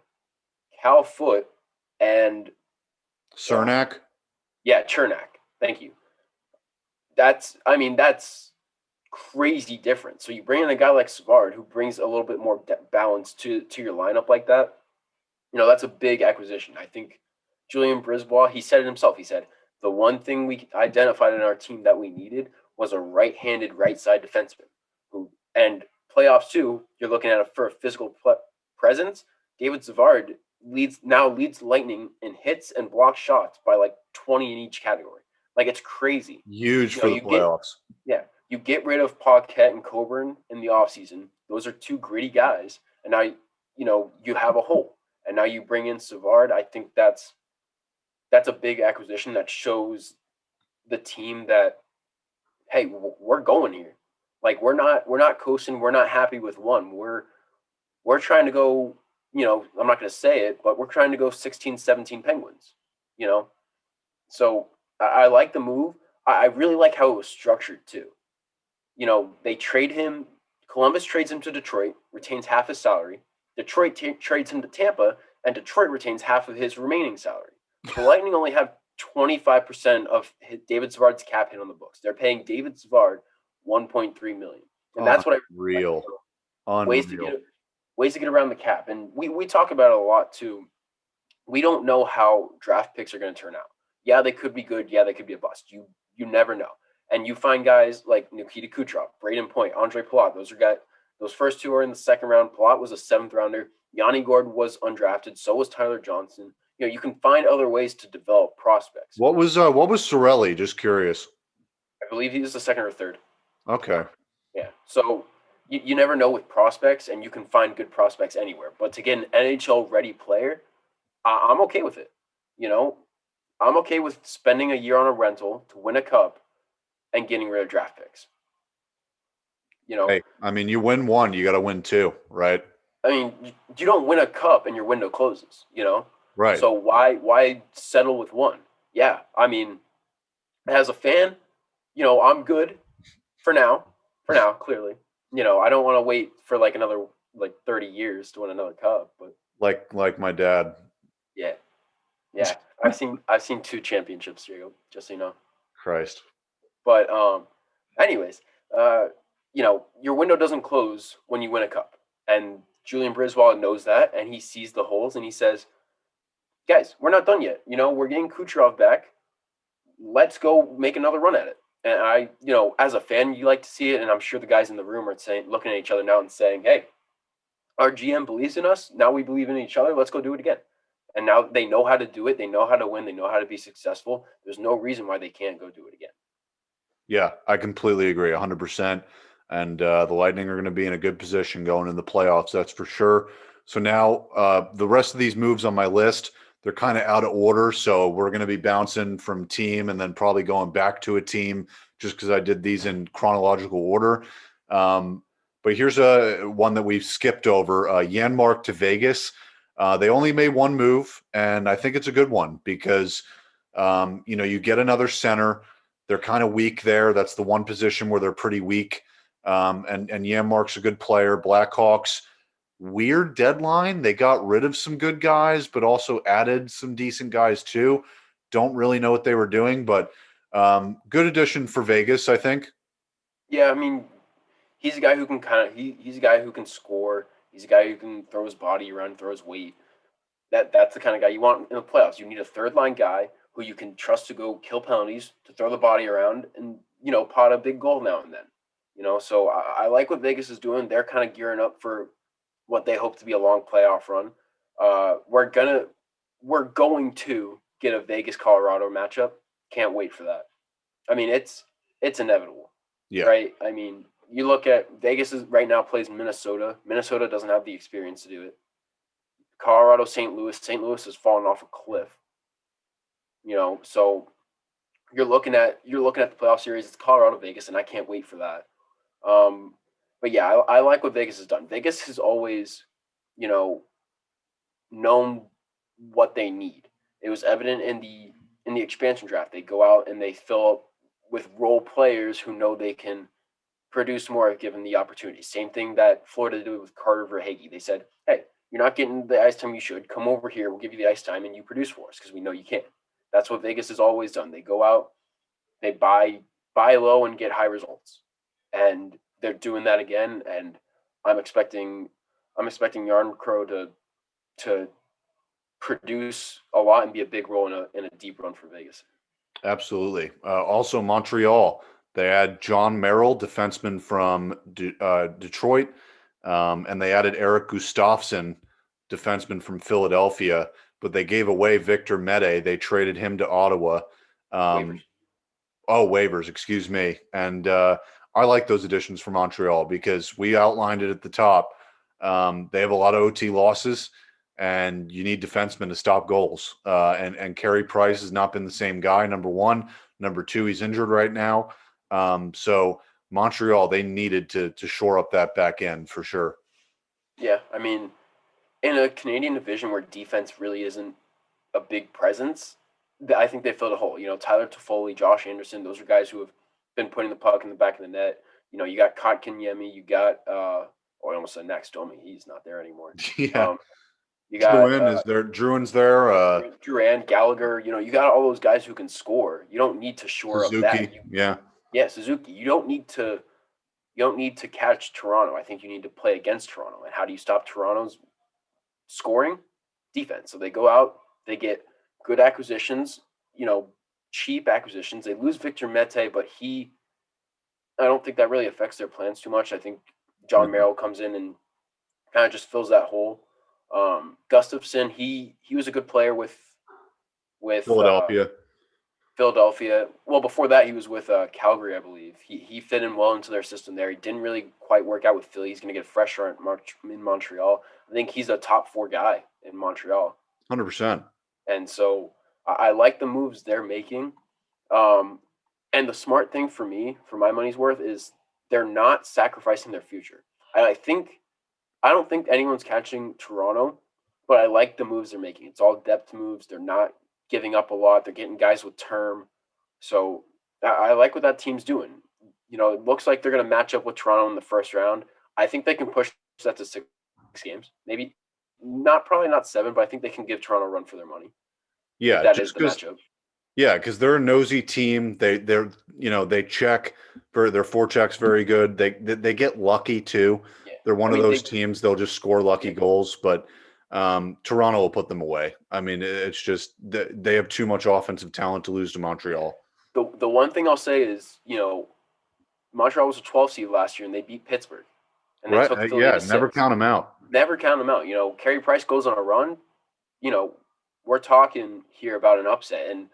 Cal Foote, and Cernak. Yeah, Chernak. Thank you. That's crazy different. So you bring in a guy like Savard who brings a little bit more balance to your lineup like that. That's a big acquisition. I think Julian Brisbois, he said it himself. He said, the one thing we identified in our team that we needed was a right-handed right side defenseman and playoffs too, you're looking at for a physical presence. David Savard leads Lightning in hits and block shots by like 20 in each category. Like, it's crazy. Huge for the playoffs. You get rid of Paquette and Coburn in the offseason. Those are two gritty guys. And now, you have a hole. And now you bring in Savard. I think that's a big acquisition that shows the team that, hey, we're going here. Like, we're not coasting. We're not happy with one. We're trying to go, I'm not going to say it, but we're trying to go 16, 17 Penguins, So I like the move. I really like how it was structured too. They trade him. Columbus trades him to Detroit, retains half his salary. Detroit trades him to Tampa, and Detroit retains half of his remaining salary. The Lightning only have 25% of David Savard's cap hit on the books. They're paying David Savard $1.3 million, and that's what real ways to get around the cap. And we talk about it a lot too. We don't know how draft picks are going to turn out. Yeah, they could be good. Yeah, they could be a bust. You never know. And you find guys like Nikita Kucherov, Braden Point, Andre Palat. Those first two are in the second round. Palat was a 7th rounder. Yanni Gord was undrafted. So was Tyler Johnson. You can find other ways to develop prospects. What was Cirelli? Just curious. I believe he was the 2nd or 3rd. Okay. Yeah. So you never know with prospects, and you can find good prospects anywhere. But to get an NHL ready player, I'm okay with it. I'm okay with spending a year on a rental to win a cup and getting rid of draft picks. Hey, I mean, you win one, you got to win two, right? I mean, you don't win a cup and your window closes, Right. So why settle with one? Yeah, I mean, as a fan, I'm good for now. Clearly, I don't want to wait for like another 30 years to win another cup. But like my dad. Yeah. I've seen 2 championships, Diego, just so you know. Christ. But anyways, your window doesn't close when you win a cup, and Julian Brisbois knows that, and he sees the holes, and he says, "Guys, we're not done yet. We're getting Kucherov back. Let's go make another run at it." And I, as a fan, you like to see it, and I'm sure the guys in the room are looking at each other now and saying, "Hey, our GM believes in us. Now we believe in each other. Let's go do it again." And now they know how to do it. They know how to win. They know how to be successful. There's no reason why they can't go do it again. Yeah, I completely agree, 100%. and the Lightning are going to be in a good position going in the playoffs. That's for sure. So now the rest of these moves on my list, they're kind of out of order. So we're going to be bouncing from team and then probably going back to a team just because I did these in chronological order. But here's one that we've skipped over: Yanmark to Vegas. They only made one move, and I think it's a good one because you get another center. They're kind of weak there. That's the one position where they're pretty weak. And Yanmark's a good player. Blackhawks, weird deadline. They got rid of some good guys, but also added some decent guys too. Don't really know what they were doing, but good addition for Vegas, I think. Yeah, I mean, he's a guy who can he's a guy who can score. He's a guy who can throw his body around, throw his weight. That's the kind of guy you want in the playoffs. You need a third line guy who you can trust to go kill penalties, to throw the body around, and pot a big goal now and then. So I like what Vegas is doing. They're kind of gearing up for what they hope to be a long playoff run. We're going to get a Vegas Colorado matchup. Can't wait for that. I mean, it's inevitable, Yeah. right? I mean, you look at Vegas right now plays Minnesota. Minnesota doesn't have the experience to do it. Colorado, St. Louis. St. Louis has fallen off a cliff. So you're looking at the playoff series. It's Colorado, Vegas, and I can't wait for that. But yeah, I like what Vegas has done. Vegas has always, known what they need. It was evident in the expansion draft. They go out and they fill up with role players who know they can produce more if given the opportunity. Same thing that Florida did with Carter Verhaeghe. They said, "Hey, you're not getting the ice time you should. Come over here. We'll give you the ice time, and you produce for us because we know you can." That's what Vegas has always done. They go out, they buy low and get high results, and they're doing that again. And I'm expecting Yarn Crow to produce a lot and be a big role in a deep run for Vegas. Absolutely. Also, Montreal. They had John Merrill, defenseman from Detroit, and they added Eric Gustafsson, defenseman from Philadelphia. But they gave away Victor Mete. They traded him to Ottawa. Waivers. Waivers, excuse me. And I like those additions for Montreal because we outlined it at the top. They have a lot of OT losses, and you need defensemen to stop goals. And Carey Price has not been the same guy, number one. Number two, he's injured right now. So Montreal, they needed to shore up that back end for sure. Yeah, I mean, in a Canadian division where defense really isn't a big presence, I think they filled a hole. Tyler Toffoli, Josh Anderson, those are guys who have been putting the puck in the back of the net. You got Kotkaniemi, you got I almost said Max Domi. He's not there anymore. Yeah. You got Drouin's there. Drouin, Gallagher. You got all those guys who can score. You don't need to shore Suzuki, up that. Yeah, Suzuki. You don't need to catch Toronto. I think you need to play against Toronto. And how do you stop Toronto's scoring? Defense. So they go out, they get good acquisitions, cheap acquisitions. They lose Victor Mete, but I don't think that really affects their plans too much. I think John Merrill comes in and kind of just fills that hole. Gustafsson, he was a good player with Philadelphia. Well, before that, he was with Calgary, I believe. He fit in well into their system there. He didn't really quite work out with Philly. He's going to get a fresh start in Montreal. I think he's a top 4 guy in Montreal. 100%. And so I like the moves they're making. And the smart thing for me, for my money's worth, is they're not sacrificing their future. I don't think anyone's catching Toronto, but I like the moves they're making. It's all depth moves. They're not giving up a lot. They're getting guys with term. So I like what that team's doing. It looks like they're going to match up with Toronto in the first round. I think they can push that to 6 games. Maybe probably not 7, but I think they can give Toronto a run for their money. Yeah, that is the matchup. Yeah, because they're a nosy team. They check for their forechecks very good. They get lucky too. Yeah. They're one of those teams. They'll just score lucky goals, but Toronto will put them away. I mean, it's just they have too much offensive talent to lose to Montreal. The one thing I'll say is, Montreal was a 12 seed last year, and they beat Pittsburgh. And they took Philly to 6. Never count them out. Never count them out. Carey Price goes on a run. We're talking here about an upset, and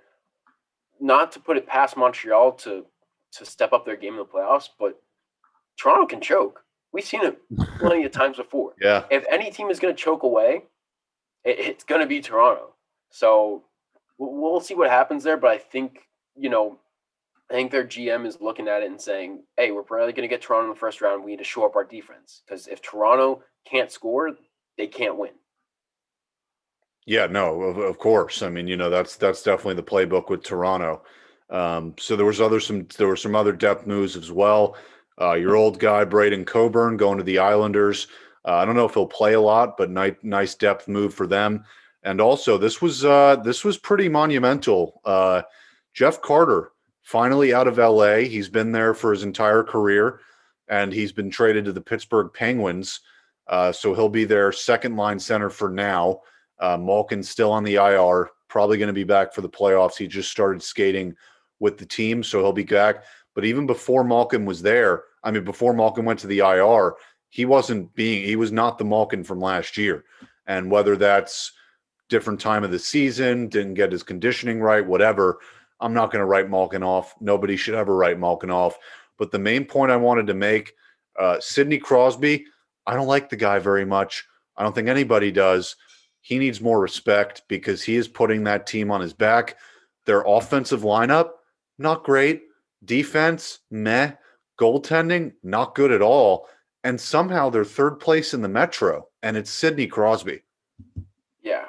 not to put it past Montreal to step up their game in the playoffs, but Toronto can choke. We've seen it plenty of times before. Yeah. If any team is going to choke away, it's going to be Toronto. So we'll see what happens there. But I think, I think their GM is looking at it and saying, hey, we're probably going to get Toronto in the first round. We need to shore up our defense. Because if Toronto can't score, they can't win. Yeah, no, of course. I mean, that's definitely the playbook with Toronto. So there were some other depth moves as well. Your old guy Braden Coburn going to the Islanders. I don't know if he'll play a lot, but nice depth move for them. And also, this was pretty monumental. Jeff Carter finally out of LA. He's been there for his entire career, and he's been traded to the Pittsburgh Penguins. So he'll be their second line center for now. Malkin's still on the IR, probably going to be back for the playoffs. He just started skating with the team, so he'll be back. But even before Malkin was there, before Malkin went to the IR, he was not the Malkin from last year. And whether that's different time of the season, didn't get his conditioning right, whatever, I'm not going to write Malkin off. Nobody should ever write Malkin off. But the main point I wanted to make, Sidney Crosby, I don't like the guy very much. I don't think anybody does. He needs more respect because he is putting that team on his back. Their offensive lineup, not great. Defense, meh. Goaltending, not good at all. And somehow they're third place in the Metro, and it's Sidney Crosby. Yeah,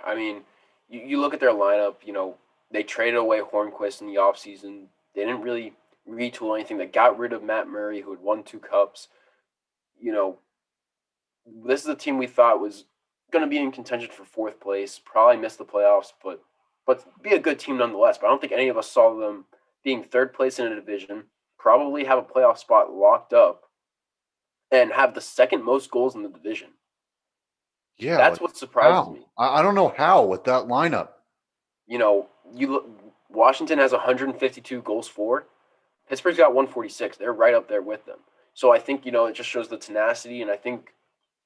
you look at their lineup, they traded away Hornquist in the offseason. They didn't really retool anything. They got rid of Matt Murray, who had won 2 cups. This is a team we thought was going to be in contention for 4th place, probably miss the playoffs, but be a good team nonetheless. But I don't think any of us saw them being 3rd place in a division, probably have a playoff spot locked up, and have the second most goals in the division. Yeah, that's what surprises me. I don't know how with that lineup. Washington has 152 goals for. Pittsburgh's got 146. They're right up there with them. So I think it just shows the tenacity, and I think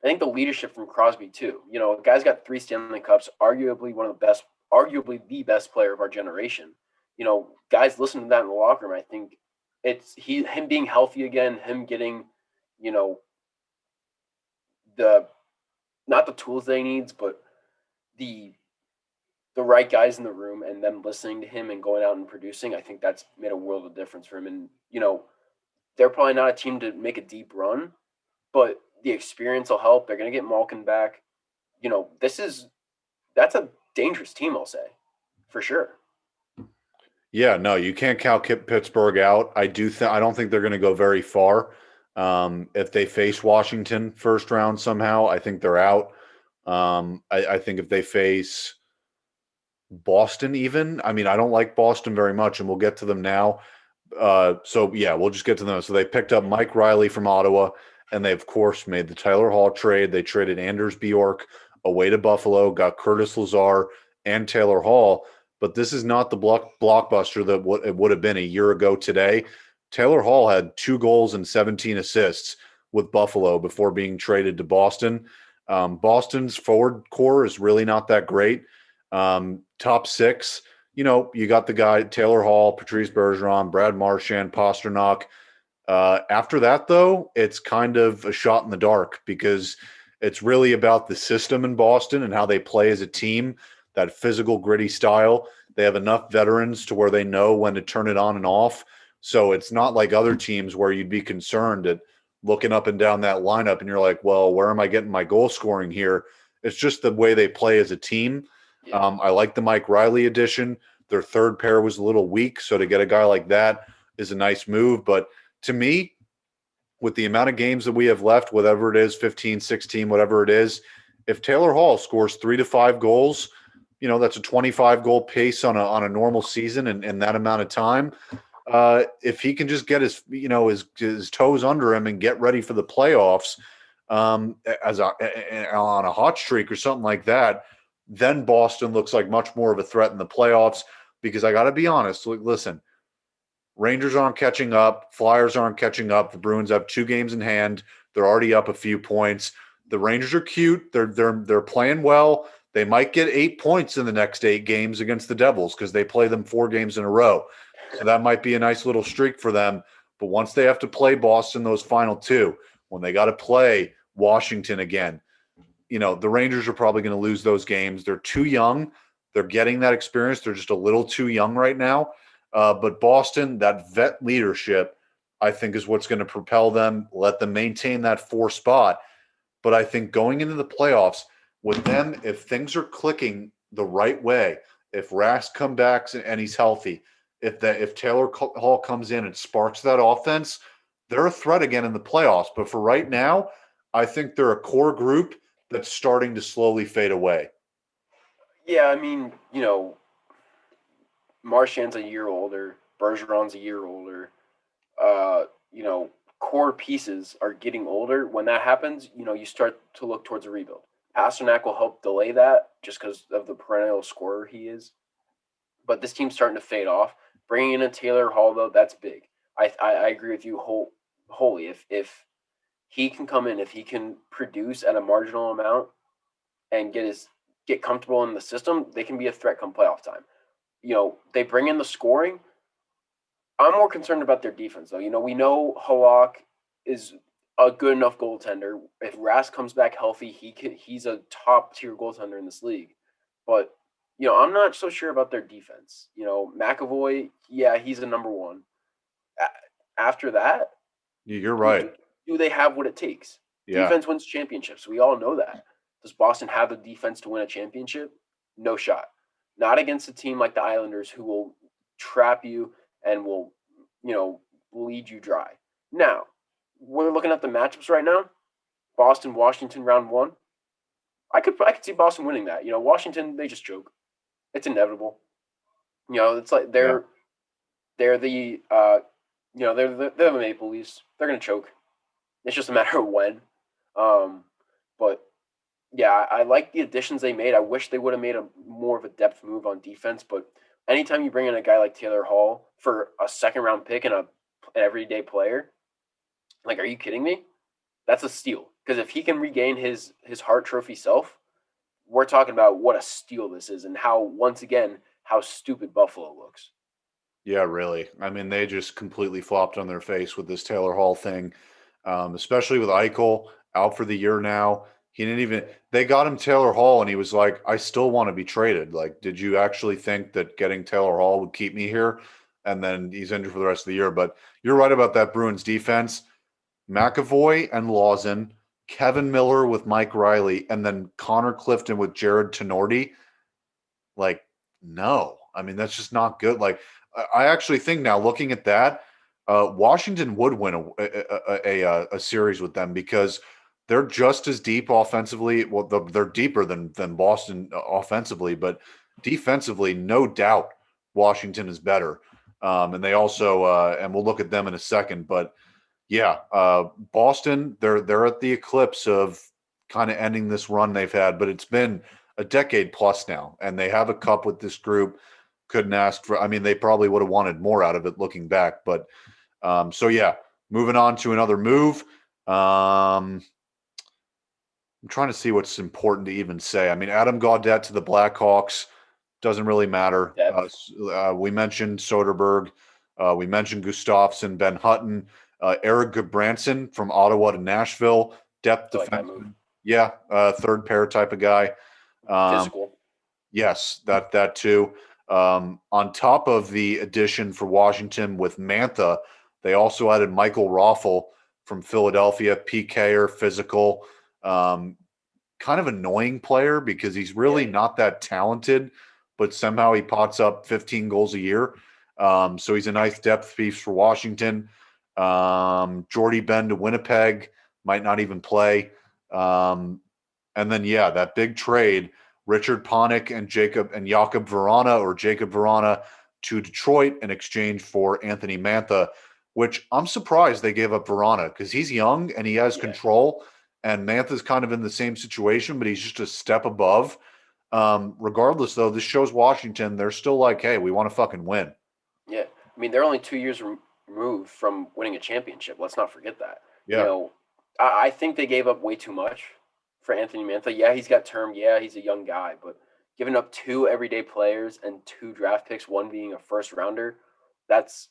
the leadership from Crosby too. The guy's got 3 Stanley Cups, arguably the best player of our generation. Guys listen to that in the locker room. I think it's him being healthy again, him getting, not the tools that he needs, but the right guys in the room and them listening to him and going out and producing. I think that's made a world of difference for him. And, they're probably not a team to make a deep run, but the experience will help. They're going to get Malkin back. That's a dangerous team, I'll say, for sure. Yeah, no, you can't count Pittsburgh out. I don't think they're going to go very far. If they face Washington first round somehow, I think they're out. I think if they face Boston even, I don't like Boston very much, and we'll get to them now. So yeah, we'll just get to them. So they picked up Mike Riley from Ottawa, and they of course made the Taylor Hall trade. They traded Anders Bjork away to Buffalo, got Curtis Lazar and Taylor Hall. But this is not the blockbuster that it would have been a year ago today. Taylor Hall had 2 goals and 17 assists with Buffalo before being traded to Boston. Boston's forward core is really not that great. Top 6, you got the guy Taylor Hall, Patrice Bergeron, Brad Marchand, Pasternak. After that, though, it's kind of a shot in the dark because it's really about the system in Boston and how they play as a team, that physical, gritty style. They have enough veterans to where they know when to turn it on and off. So it's not like other teams where you'd be concerned at looking up and down that lineup and you're like, well, where am I getting my goal scoring here? It's just the way they play as a team. Yeah. I like the Mike Riley addition. Their third pair was a little weak, so to get a guy like that is a nice move. But to me, with the amount of games that we have left, whatever it is, 15, 16, whatever it is, if Taylor Hall scores 3 to 5 goals, that's a 25-goal pace on a normal season in that amount of time. If he can just get his toes under him and get ready for the playoffs on a hot streak or something like that, then Boston looks like much more of a threat in the playoffs. Because I got to be honest, listen, Rangers aren't catching up, Flyers aren't catching up. The Bruins have 2 games in hand. They're already up a few points. The Rangers are cute. They're playing well. They might get 8 points in the next 8 games against the Devils because they play them 4 games in a row. So that might be a nice little streak for them. But once they have to play Boston, those final two, when they got to play Washington again, the Rangers are probably going to lose those games. They're too young. They're getting that experience. They're just a little too young right now. But Boston, that vet leadership, I think is what's going to propel them, let them maintain that 4 spot. But I think going into the playoffs with them, if things are clicking the right way, if Rask comes back and he's healthy, if Taylor Hall comes in and sparks that offense, they're a threat again in the playoffs. But for right now, I think they're a core group that's starting to slowly fade away. Yeah, I mean, Marchand's a year older, Bergeron's a year older. Core pieces are getting older. When that happens, you start to look towards a rebuild. Pasternak will help delay that just because of the perennial scorer he is. But this team's starting to fade off. Bringing in a Taylor Hall, though, that's big. I agree with you wholly. If he can come in, if he can produce at a marginal amount and get comfortable in the system, they can be a threat come playoff time. They bring in the scoring. I'm more concerned about their defense, though. We know Halak is a good enough goaltender. If Rask comes back healthy, he's a top tier goaltender in this league. But I'm not so sure about their defense. McAvoy, yeah, he's a number one. After that, you're right. Do they have what it takes? Yeah. Defense wins championships. We all know that. Does Boston have the defense to win a championship? No shot. Not against a team like the Islanders who will trap you and will, bleed you dry. Now, we're looking at the matchups right now. Boston, Washington, round 1. I could see Boston winning that. Washington, they just choke. It's inevitable. It's like they're the they're the Maple Leafs. They're gonna choke. It's just a matter of when. But yeah, I like the additions they made. I wish they would have made a more of a depth move on defense. But anytime you bring in a guy like Taylor Hall for a second round pick and an everyday player, like, are you kidding me? That's a steal. Because if he can regain his Hart Trophy self, we're talking about what a steal this is and how stupid Buffalo looks. Yeah, really. I mean, they just completely flopped on their face with this Taylor Hall thing, especially with Eichel out for the year now. They got him Taylor Hall, and he was like, I still want to be traded. Like, did you actually think that getting Taylor Hall would keep me here? And then he's injured for the rest of the year. But you're right about that Bruins defense. McAvoy and Lawson, Kevin Miller with Mike Riley, and then Connor Clifton with Jared Tenorti. Like, no. I mean, that's just not good. Like, I actually think now, looking at that, Washington would win a series with them because they're just as deep offensively. Well, they're deeper than Boston offensively, but defensively, no doubt, Washington is better. And they also, and we'll look at them in a second, but yeah, Boston, they're at the eclipse of kind of ending this run they've had, but it's been a decade plus now, and they have a cup with this group. Couldn't ask for. I mean, they probably would have wanted more out of it looking back, but so yeah. Moving on to another move. I'm trying to see what's important to even say. I mean, Adam Gaudette to the Blackhawks doesn't really matter. We mentioned Soderberg. We mentioned Gustafsson, Ben Hutton, Eric Goodbranson from Ottawa to Nashville, depth defenseman. Yeah, third pair type of guy. Physical. Yes, that too. On top of the addition for Washington with Mantha, they also added Michael Raffl from Philadelphia, PKer, physical, kind of annoying player because he's really not that talented, but somehow he pots up 15 goals a year. So he's a nice depth piece for Washington. Jordy Ben to Winnipeg, might not even play. And then, yeah, that big trade, Richard Panik and Jacob Verana to Detroit in exchange for Anthony Mantha, which I'm surprised they gave up Verana because he's young and he has control. And Mantha's kind of in the same situation, but he's just a step above. Regardless, though, this shows Washington. They're still like, hey, we want to fucking win. Yeah. I mean, they're only 2 years removed from winning a championship. Let's not forget that. Yeah. I think they gave up way too much for Anthony Mantha. Yeah, he's got term. Yeah, he's a young guy. But giving up 2 everyday players and 2 draft picks, one being a first rounder, that's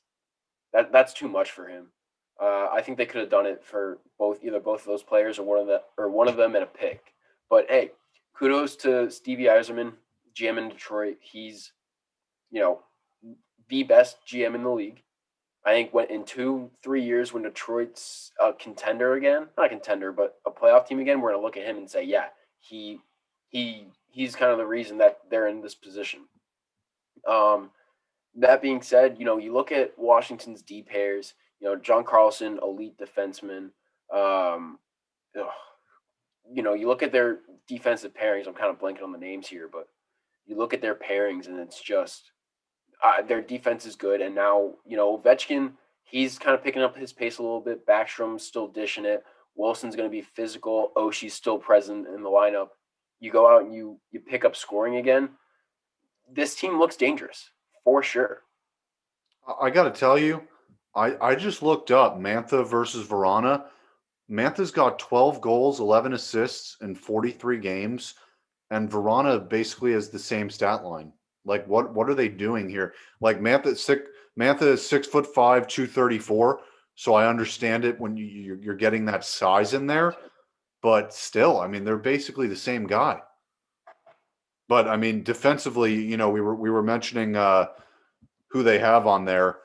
too much for him. I think they could have done it for either both of those players or one of them and a pick. But hey, kudos to Stevie Yzerman, GM in Detroit. He's, the best GM in the league. I think in 2-3 years when Detroit's a contender again, not a contender, but a playoff team again, we're gonna look at him and say, yeah, he's kind of the reason that they're in this position. That being said, you look at Washington's D pairs. John Carlson, elite defenseman. You look at their defensive pairings. I'm kind of blanking on the names here, but you look at their pairings, and it's just their defense is good. And now, Ovechkin, he's kind of picking up his pace a little bit. Backstrom's still dishing it. Wilson's going to be physical. Oshie's still present in the lineup. You go out and you pick up scoring again. This team looks dangerous for sure. I got to tell you, I just looked up Mantha versus Verona. Mantha's got 12 goals, 11 assists in 43 games, and Verona basically has the same stat line. Like, what are they doing here? Like, Mantha is 6'5", 234. So I understand it when you're getting that size in there, but still, I mean, they're basically the same guy. But I mean, defensively, we were mentioning who they have on there: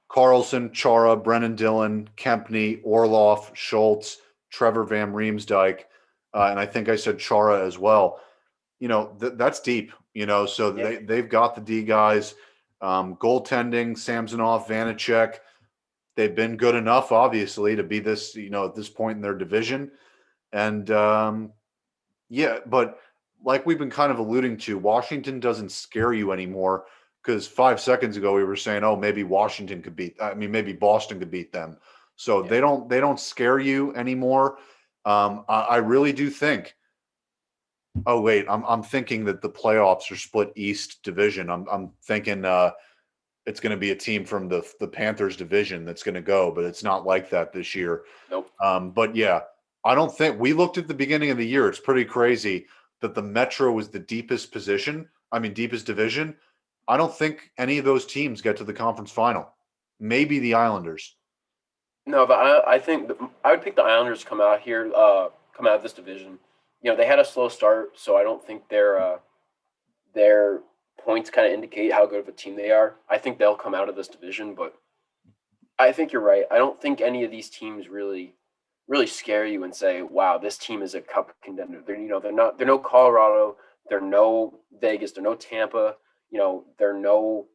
Carlson, Chara, Brennan Dillon, Kempney, Orloff, Schultz, Trevor Van Riemsdyk, and I think I said Chara as well. That's deep. So they've got the D guys. Goaltending, Samsonov, Vanacek. They've been good enough, obviously, to be this, at this point in their division. And but like we've been kind of alluding to, Washington doesn't scare you anymore, because 5 seconds ago we were saying, oh, maybe maybe Boston could beat them. So they don't scare you anymore. I really do think. Oh wait, I'm thinking that the playoffs are split East Division. I'm thinking it's going to be a team from the Panthers division that's going to go, but it's not like that this year. Nope. But yeah, I don't think we looked at the beginning of the year. It's pretty crazy that the Metro was the deepest division. I don't think any of those teams get to the conference final. Maybe the Islanders. No, but I think I would pick the Islanders to come out of this division. They had a slow start, so I don't think their points kind of indicate how good of a team they are. I think they'll come out of this division, but I think you're right. I don't think any of these teams really scare you and say, "Wow, this team is a cup contender." They're no Colorado, they're no Vegas, they're no Tampa, they're no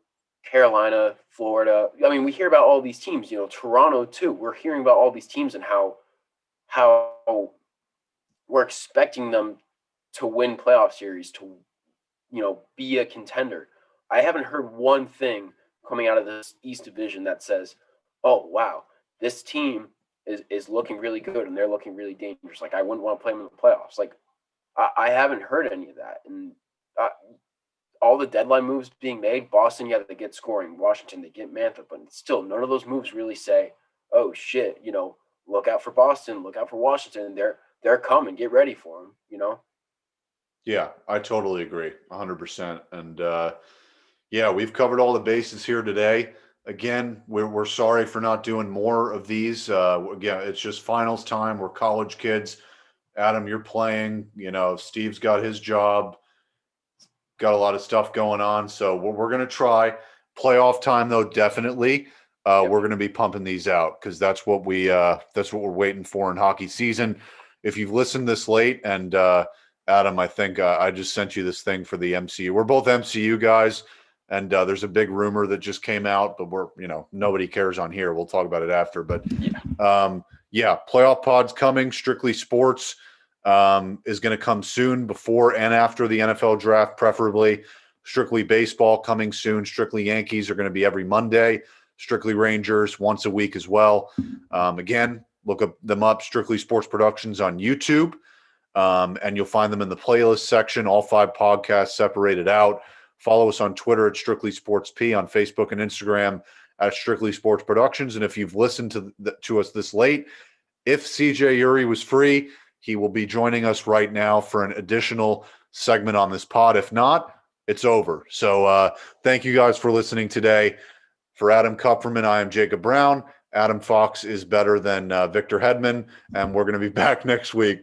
Carolina, Florida. I mean, we hear about all these teams, Toronto too. We're hearing about all these teams and how we're expecting them to win playoff series, to be a contender. I haven't heard one thing coming out of this East Division that says, "Oh, wow, this team is looking really good and they're looking really dangerous. Like, I wouldn't want to play them in the playoffs." Like, I haven't heard any of that. And all the deadline moves being made, Boston, they get scoring. Washington, they get Mantha, but still, none of those moves really say, "Oh shit, look out for Boston, look out for Washington. They're coming. Get ready for them." Yeah, I totally agree, 100%. And we've covered all the bases here today. Again, we're sorry for not doing more of these. It's just finals time. We're college kids. Adam, you're playing. Steve's got his job. Got a lot of stuff going on. So we're going to try. Playoff time, though, definitely. We're going to be pumping these out, because that's what we're waiting for in hockey season. If you've listened this late, and Adam, I think I just sent you this thing for the MCU. We're both MCU guys, and there's a big rumor that just came out, but nobody cares on here. We'll talk about it after. But playoff pods coming. Strictly Sports is going to come soon, before and after the NFL draft, preferably. Strictly Baseball coming soon. Strictly Yankees are going to be every Monday. Strictly Rangers once a week as well. Again, look them up, Strictly Sports Productions on YouTube, and you'll find them in the playlist section, all 5 podcasts separated out. Follow us on Twitter at Strictly Sports P, on Facebook and Instagram at Strictly Sports Productions. And if you've listened to us this late, if CJ Uri was free, he will be joining us right now for an additional segment on this pod. If not, it's over. So thank you guys for listening today. For Adam Kupferman, I am Jacob Brown. Adam Fox is better than Victor Hedman, and we're going to be back next week.